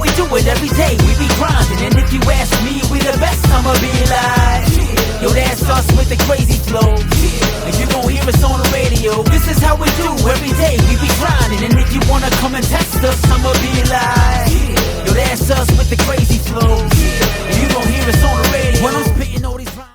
we do it every day, we be grinding. And if you ask me, we the best, I'ma be like, yo, that's us with the crazy flow. And you gon' hear us on the radio. This is how we do every day, we be grinding. And if you wanna come and test us, I'ma be like, yo, that's us with the crazy flow. And you gon' hear us on the radio when I'm spitting all these rhymes.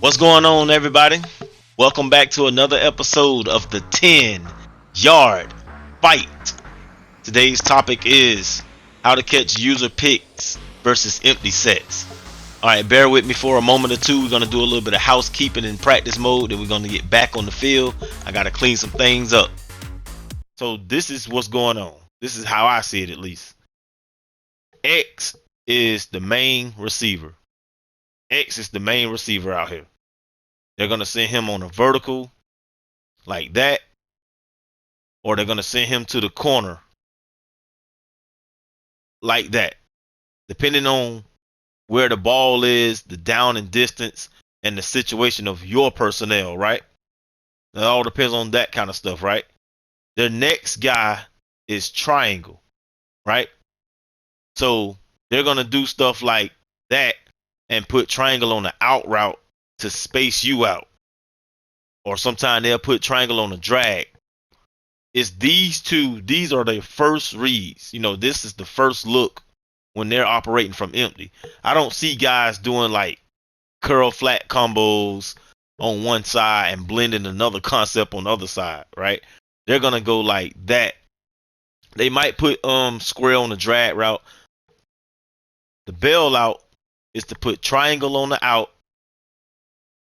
What's going on, everybody? Welcome back to another episode of the 10-Yard Fight. Today's topic is how to catch user picks versus empty sets. Alright, bear with me for a moment or two. We're going to do a little bit of housekeeping in practice mode, then we're going to get back on the field. I got to clean some things up. So this is what's going on. This is how I see it, at least. X is the main receiver. X is the main receiver out here. They're going to send him on a vertical like that, or they're going to send him to the corner like that, depending on where the ball is, the down and distance, and the situation of your personnel, right? It all depends on that kind of stuff, right? Their next guy is triangle, right? So they're going to do stuff like that and put triangle on the out route to space you out. Or sometimes they'll put triangle on a drag. It's these two, these are their first reads. You know, this is the first look when they're operating from empty. I don't see guys doing like curl flat combos on one side and blending another concept on the other side, right? They're gonna go like that. They might put square on the drag route. The bailout is to put triangle on the out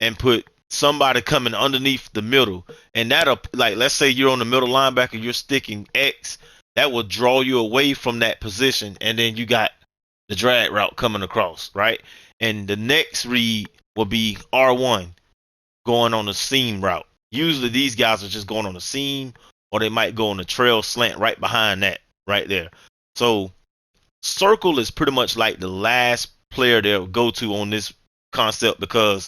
and put somebody coming underneath the middle. And that'll, like, let's say you're on the middle linebacker, you're sticking X, that will draw you away from that position. And then you got the drag route coming across, right? And the next read will be R1 going on the seam route. Usually these guys are just going on the seam, or they might go on the trail slant right behind that, right there. So circle is pretty much like the last player they'll go to on this concept, because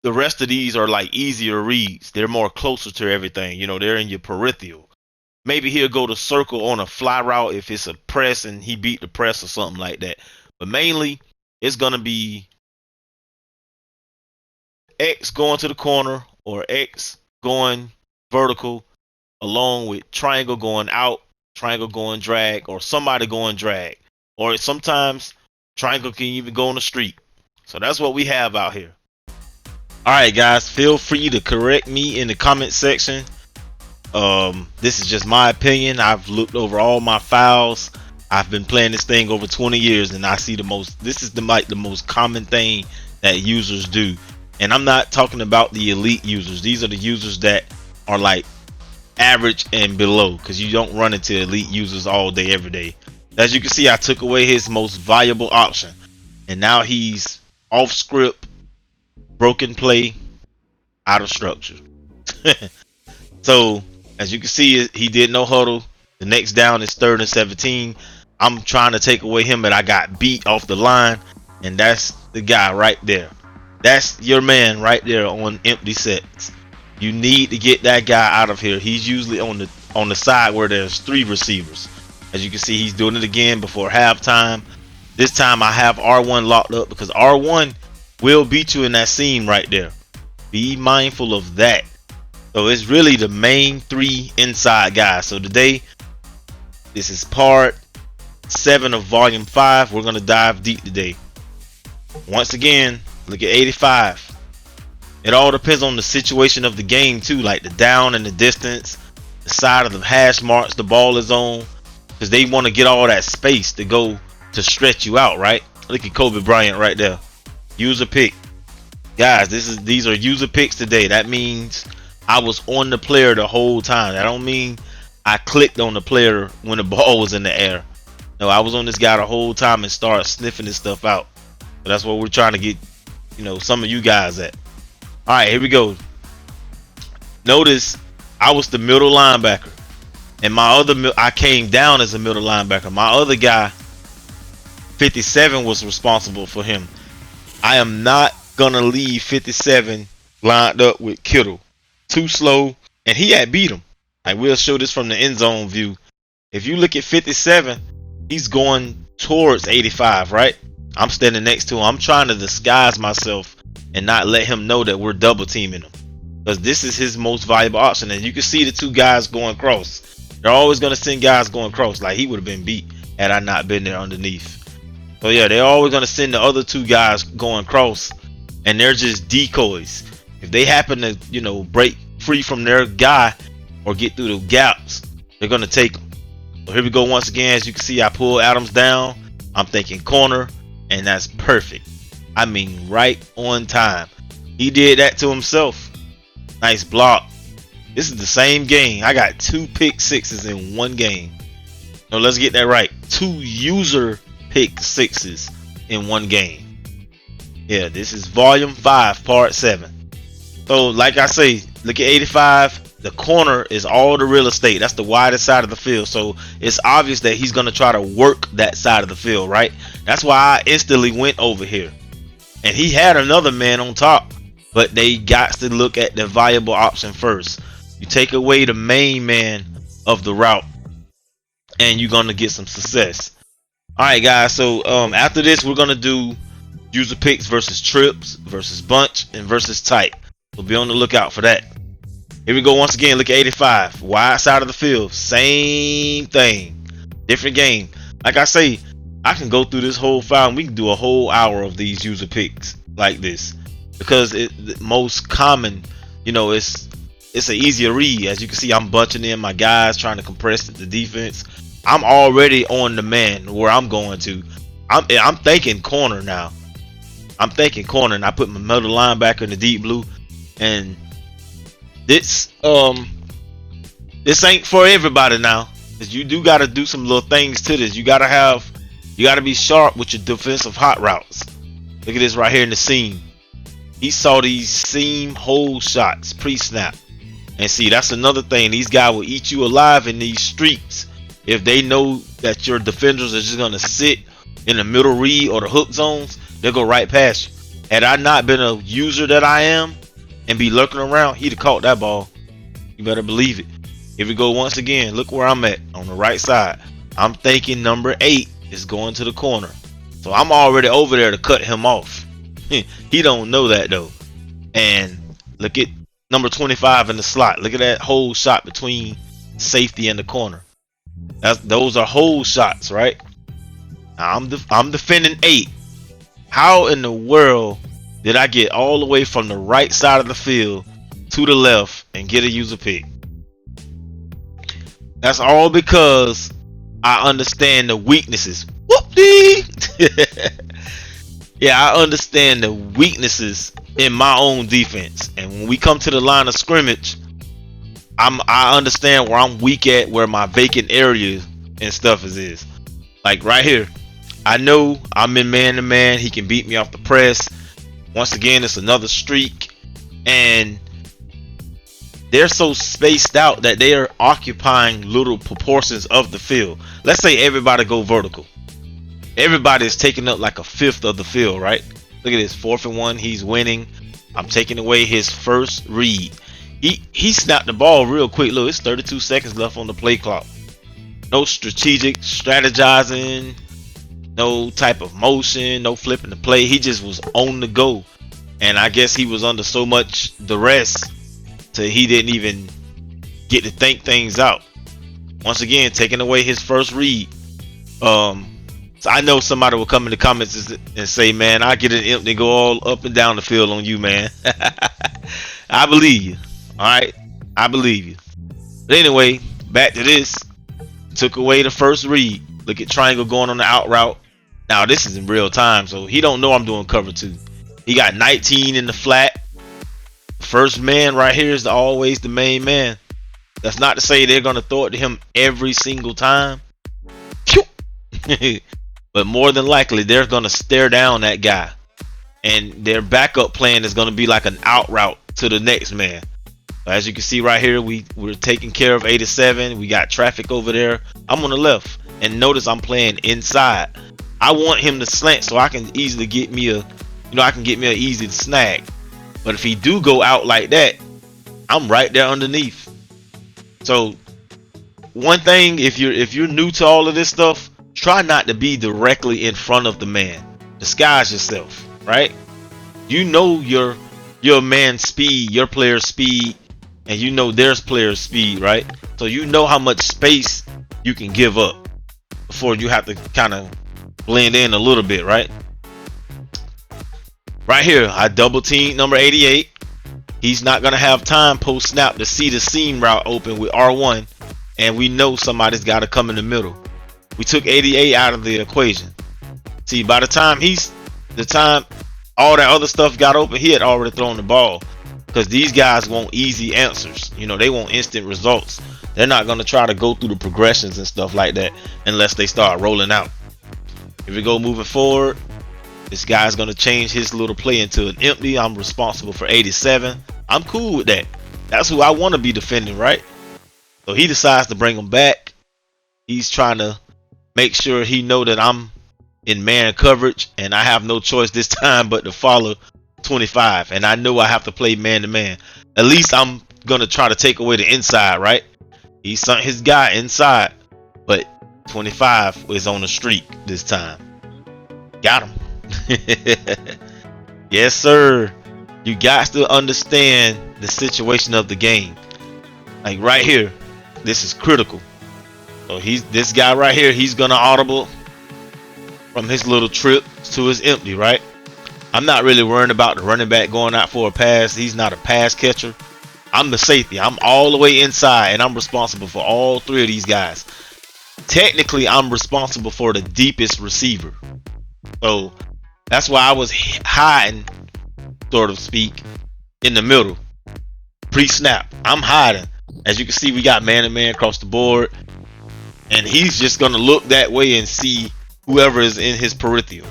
the rest of these are like easier reads. They're more closer to everything. You know, they're in your peripheral. Maybe he'll go to circle on a fly route if it's a press and he beat the press or something like that. But mainly, it's going to be X going to the corner or X going vertical, along with triangle going out, triangle going drag, or somebody going drag. Or sometimes triangle can even go on the street. So that's what we have out here. Alright guys, feel free to correct me in the comment section. This is just my opinion. I've looked over all my files. I've been playing this thing over 20 years, and I see this is the most common thing that users do. And I'm not talking about the elite users. These are the users that are like average and below, because you don't run into elite users all day every day. As you can see, I took away his most valuable option, and now he's off script, broken play, out of structure. So as you can see, he did no huddle. The next down is 3rd and 17. I'm trying to take away him, but I got beat off the line, and that's the guy right there. That's your man right there on empty sets. You need to get that guy out of here. He's usually on the side where there's 3 receivers. As you can see, he's doing it again before halftime. This time I have R1 locked up, because R1 will beat you in that seam right there. Be mindful of that. So it's really the main 3 inside guys. So today, this is part 7 of volume 5. We're going to dive deep today. Once again, look at 85. It all depends on the situation of the game too, like the down and the distance, the side of the hash marks the ball is on, because they want to get all that space to go to stretch you out, right? Look at Kobe Bryant right there. User pick. Guys, these are user picks today. That means I was on the player the whole time. That don't mean I clicked on the player when the ball was in the air. No, I was on this guy the whole time and started sniffing this stuff out. So that's what we're trying to get, some of you guys at. All right, here we go. Notice I was the middle linebacker, and I came down as a middle linebacker. My other guy, 57, was responsible for him. I am not gonna leave 57 lined up with Kittle. Too slow, and he had beat him. I will show this from the end zone view. If you look at 57, he's going towards 85, right? I'm standing next to him. I'm trying to disguise myself and not let him know that we're double teaming him, because this is his most valuable option. And you can see the two guys going cross. They're always going to send guys going cross. Like, he would have been beat had I not been there underneath. So yeah, they're always going to send the other two guys going cross, and they're just decoys. If they happen to, you know, break free from their guy or get through the gaps, they're going to take them. So here we go once again. As you can see, I pull Adams down. I'm thinking corner, and that's perfect. I mean, right on time. He did that to himself. Nice block. This is the same game. I got 2 pick sixes in one game. No, let's get that right. 2 user pick sixes in one game. Yeah, this is volume 5, part 7. So like I say, look at 85. The corner is all the real estate. That's the widest side of the field. So it's obvious that he's going to try to work that side of the field, right? That's why I instantly went over here. And he had another man on top, but they got to look at the viable option first. You take away the main man of the route, and you're going to get some success. Alright guys, so after this we're going to do user picks versus trips versus bunch and versus tight. So be on the lookout for that. Here we go once again. Look at 85. Wide side of the field. Same thing. Different game. Like I say, I can go through this whole file and we can do a whole hour of these user picks like this. Because the most common, you know, it's an easier read. As you can see, I'm bunching in my guys, trying to compress the defense. I'm already on the man where I'm going to. I'm thinking corner now. I'm thinking corner, and I put my middle linebacker in the deep blue. And this ain't for everybody now, because you do got to do some little things to this. You got to be sharp with your defensive hot routes. Look at this right here in the seam. He saw these seam hole shots pre-snap. And see, that's another thing. These guys will eat you alive in these streets. If they know that your defenders are just going to sit in the middle read or the hook zones, they'll go right past you. Had I not been a user that I am and be lurking around, he'd have caught that ball. You better believe it. Here we go once again. Look where I'm at on the right side. I'm thinking number 8 is going to the corner. So I'm already over there to cut him off. He don't know that though. And look at number 25 in the slot. Look at that whole shot between safety and the corner. Those are whole shots, right? Now I'm defending 8. How in the world did I get all the way from the right side of the field to the left and get a user pick? That's all because I understand the weaknesses. Whoop-dee! Yeah, I understand the weaknesses in my own defense. And when we come to the line of scrimmage, I understand where I'm weak at, where my vacant areas and stuff is. Like right here, I know I'm in man-to-man. He can beat me off the press. Once again, it's another streak. And they're so spaced out that they are occupying little proportions of the field. Let's say everybody go vertical. Everybody is taking up like a fifth of the field, right? Look at this, 4th and 1. He's winning. I'm taking away his first read. He snapped the ball real quick. Look, it's 32 seconds left on the play clock. No strategic strategizing, no type of motion, no flipping the play. He just was on the go. And I guess he was under so much duress till he didn't even get to think things out. Once again, taking away his first read. So I know somebody will come in the comments and say, man, I get an empty go all up and down the field on you, man. I believe you. All right, I believe you. But anyway, back to this. Took away the first read. Look at triangle going on the out route. Now this is in real time, so he don't know I'm doing cover 2. He got 19 in the flat. First man right here is always the main man. That's not to say they're gonna throw it to him every single time. But more than likely they're gonna stare down that guy, and their backup plan is gonna be like an out route to the next man. As you can see right here, we're taking care of 87. We got traffic over there. I'm on the left, and notice I'm playing inside. I want him to slant so I can easily get me I can get me an easy snag. But if he do go out like that, I'm right there underneath. So one thing, if you're new to all of this stuff, try not to be directly in front of the man. Disguise yourself, right? You know your man's speed, your player's speed, and you know their player's speed, right? So you know how much space you can give up before you have to kind of blend in a little bit, right? Right here, I double teamed number 88. He's not gonna have time post snap to see the seam route open with R1, and we know somebody's got to come in the middle. We took 88 out of the equation. See, by the time all that other stuff got open, he had already thrown the ball. Because these guys want easy answers. They want instant results. They're not going to try to go through the progressions and stuff like that unless they start rolling out. If we go moving forward, this guy's going to change his little play into an empty. I'm responsible for 87. I'm cool with that. That's who I want to be defending, right? So he decides to bring him back. He's trying to make sure he know that I'm in man coverage, and I have no choice this time but to follow 25, and I know I have to play man to man. At least I'm gonna try to take away the inside, right? He sent his guy inside, but 25 is on the streak this time. Got him. Yes, sir. You got to understand the situation of the game. Like right here, this is critical. So this guy right here, he's gonna audible from his little trip to his empty, right? I'm not really worrying about the running back going out for a pass. He's not a pass catcher. I'm the safety. I'm all the way inside, and I'm responsible for all three of these guys. Technically, I'm responsible for the deepest receiver. So that's why I was hiding, sort of speak, in the middle. Pre-snap, I'm hiding. As you can see, we got man-to-man across the board, and he's just going to look that way and see whoever is in his peripheral.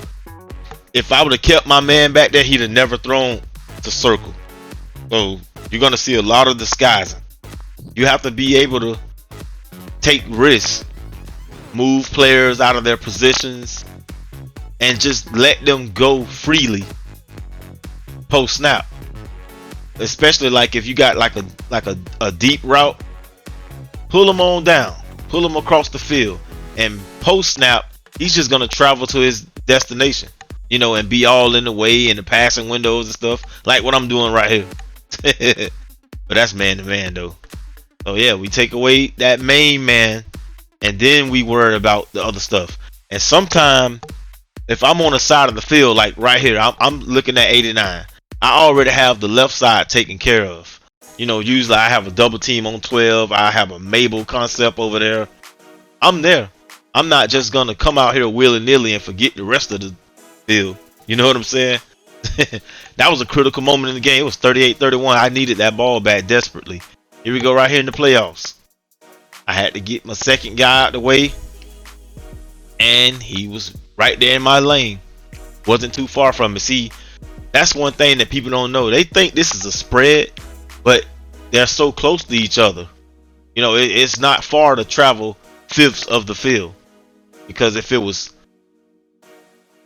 If I would have kept my man back there, he'd have never thrown to circle. So you're going to see a lot of disguising. You have to be able to take risks, move players out of their positions, and just let them go freely post snap. Especially like if you got like a deep route, pull them on down, pull them across the field, and post snap, he's just going to travel to his destination. And be all in the way in the passing windows and stuff, like what I'm doing right here. But that's man to man though. So yeah, we take away that main man, and then we worry about the other stuff. And sometime, if I'm on the side of the field, like right here, I'm looking at 89. I already have the left side taken care of. Usually I have a double team on 12. I have a Mabel concept over there. I'm there. I'm not just gonna come out here willy-nilly and forget the rest of the field. You know what I'm saying? That was a critical moment in the game. It was 38-31. I needed that ball back desperately. Here we go right here in the playoffs. I had to get my second guy out the way, and he was right there in my lane. Wasn't too far from me. See, that's one thing that people don't know. They think this is a spread, but they're so close to each other. It's not far to travel fifths of the field, because if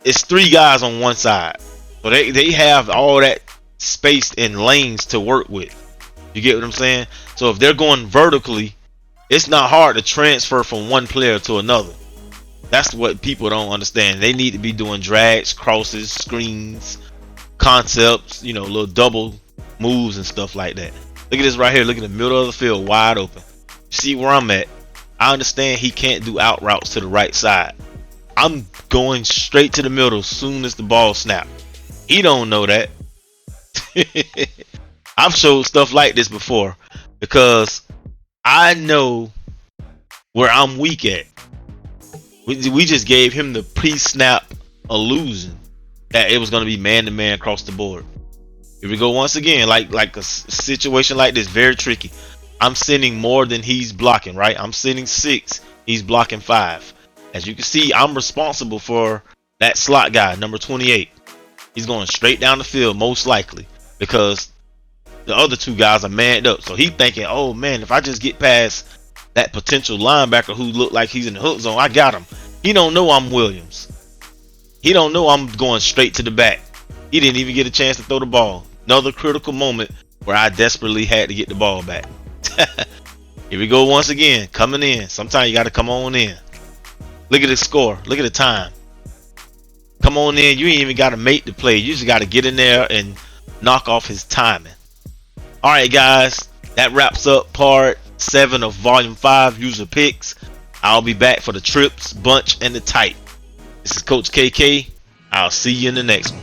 it's three guys on one side, so they have all that space and lanes to work with. You get what I'm saying? So if they're going vertically, it's not hard to transfer from one player to another. That's what people don't understand. They need to be doing drags, crosses, screens, concepts, little double moves and stuff like that. Look at this right here. Look at the middle of the field, wide open. See where I'm at? I understand he can't do out routes to the right side. I'm going straight to the middle as soon as the ball snaps. He don't know that. I've showed stuff like this before because I know where I'm weak at. We just gave him the pre-snap illusion that it was going to be man-to-man across the board. Here we go once again, like a situation like this, very tricky. I'm sending more than he's blocking, right? I'm sending 6, he's blocking 5. As you can see, I'm responsible for that slot guy, number 28. He's going straight down the field, most likely, because the other two guys are manned up. So he's thinking, oh man, if I just get past that potential linebacker who look like he's in the hook zone, I got him. He don't know I'm Williams. He don't know I'm going straight to the back. He didn't even get a chance to throw the ball. Another critical moment where I desperately had to get the ball back. Here we go once again, coming in. Sometimes you got to come on in. Look at the score. Look at the time. Come on in. You ain't even got to make the play. You just got to get in there and knock off his timing. All right, guys. That wraps up part 7 of Volume 5, User Picks. I'll be back for the trips, bunch, and the tight. This is Coach KK. I'll see you in the next one.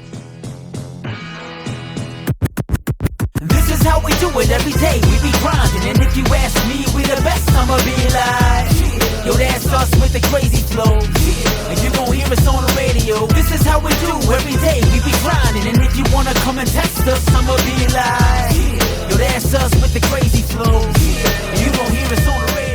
This is how we do it every day. We be grinding, and if you ask me, we the best. I'ma be like, yo, that's us with the crazy flow. And you gon' hear us on the radio. This is how we do every day. We be grinding, and if you wanna come and test us, I'ma be like, yo, that's us with the crazy flow. And you gon' hear us on the radio.